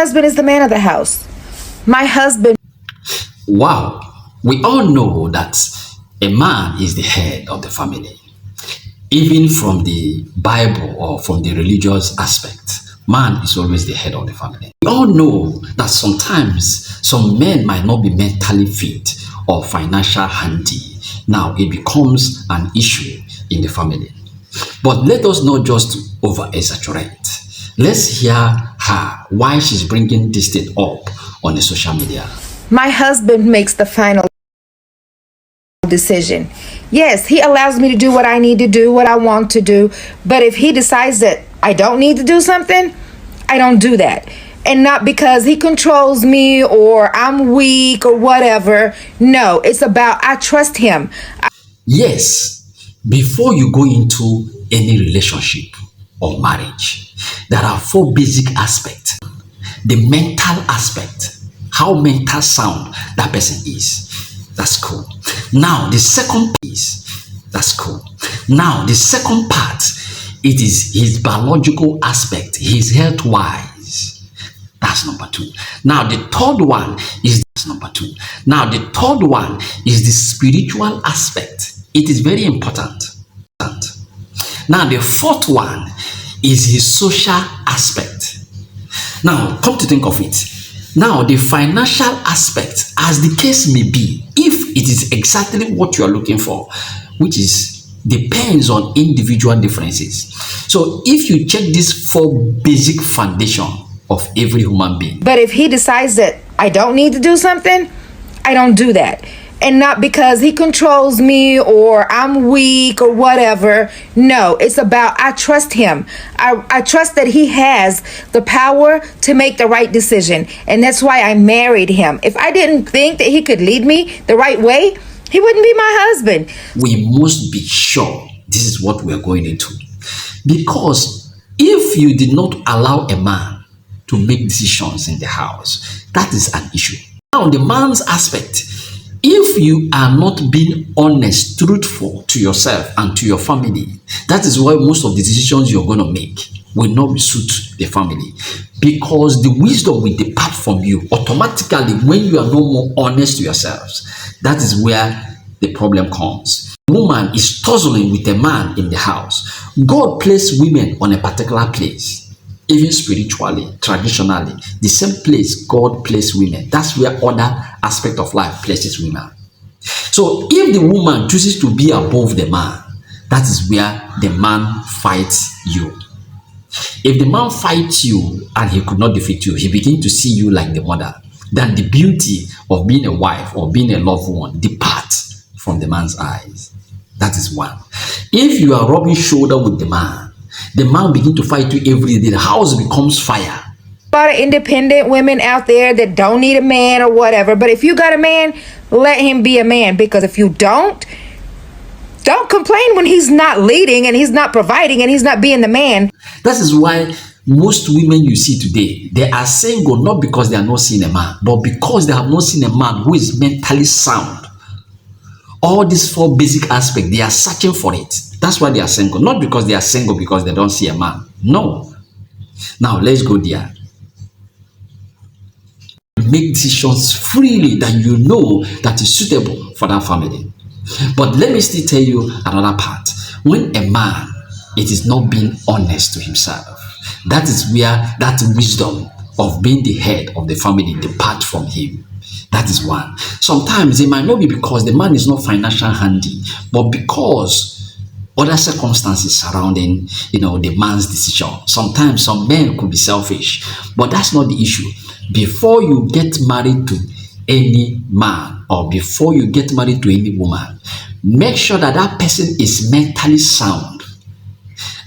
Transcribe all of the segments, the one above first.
husband is the man of the house. My husband. Wow, we all know that a man is the head of the family. Even from the Bible or from the religious aspect, man is always the head of the family. We all know that sometimes some men might not be mentally fit or financial handy. Now it becomes an issue in the family. But let us not just over exaggerate. Let's hear her why she's bringing this thing up on the social media. My husband makes the final decision. Yes, he allows me to do what I need to do, what I want to do. But if he decides that I don't need to do something, I don't do that. And not because he controls me or I'm weak or whatever. No, it's about I trust him. Yes, before you go into any relationship or marriage, there are four basic aspects. The mental aspect, how mental sound that person is. That's cool. Now, the second piece, that's cool. Now, the second part, it is his biological aspect, his health wise. That's number two. Now, the third one is that's number two. Now, the third one is the spiritual aspect. It is very important. Now, the fourth one is his social aspect. Now, come to think of it. Now, the financial aspect, as the case may be, if it is exactly what you are looking for, which is depends on individual differences. So, if you check this four basic foundation of every human being. But if he decides that I don't need to do something, I don't do that. And not because he controls me or I'm weak or whatever. No, it's about I trust him. I trust that he has the power to make the right decision. And that's why I married him. If I didn't think that he could lead me the right way, he wouldn't be my husband. We must be sure this is what we are going into. Because if you did not allow a man to make decisions in the house, that is an issue. Now, the man's aspect, if you are not being honest, truthful to yourself and to your family, that is why most of the decisions you're going to make will not suit the family. Because the wisdom will depart from you automatically when you are no more honest to yourselves. That is where the problem comes. A woman is tussling with a man in the house. God placed women on a particular place. Even spiritually, traditionally, the same place God placed women. That's where other aspect of life places women. So if the woman chooses to be above the man, that is where the man fights you. If the man fights you and he could not defeat you, he begins to see you like the mother. Then the beauty of being a wife or being a loved one departs from the man's eyes. That is one. If you are rubbing shoulder with the man begin to fight you every day. The house becomes fire. A lot of independent women out there that don't need a man or whatever. But if you got a man, let him be a man. Because if you don't complain when he's not leading and he's not providing and he's not being the man. That is why most women you see today, they are single not because they are not seeing a man, but because they have not seen a man who is mentally sound. All these four basic aspects, they are searching for it. That's why they are single. Not because they are single because they don't see a man. No. Now, let's go there. Make decisions freely that you know that is suitable for that family. But let me still tell you another part. When a man, it is not being honest to himself. That is where that wisdom of being the head of the family departs from him. That is one. Sometimes it might not be because the man is not financially handy, but because other circumstances surrounding, the man's decision. Sometimes some men could be selfish, but that's not the issue. Before you get married to any man or before you get married to any woman, make sure that that person is mentally sound.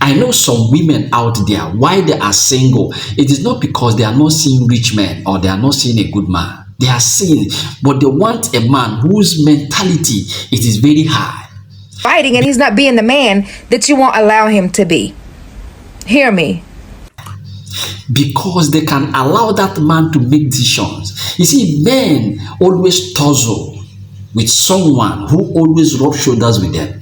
I know some women out there, why they are single, it is not because they are not seeing rich men or they are not seeing a good man. They are seeing, but they want a man whose mentality it is very high. Fighting and he's not being the man that you won't allow him to be. Hear me. Because they can allow that man to make decisions. You see, men always tussle with someone who always rub shoulders with them.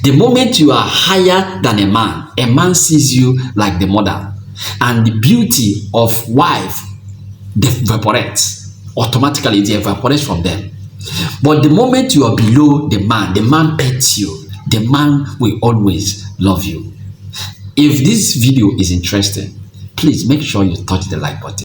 The moment you are higher than a man sees you like the mother. And the beauty of wife they evaporate. Automatically, they evaporate from them. But the moment you are below the man pets you, the man will always love you. If this video is interesting, please make sure you touch the like button.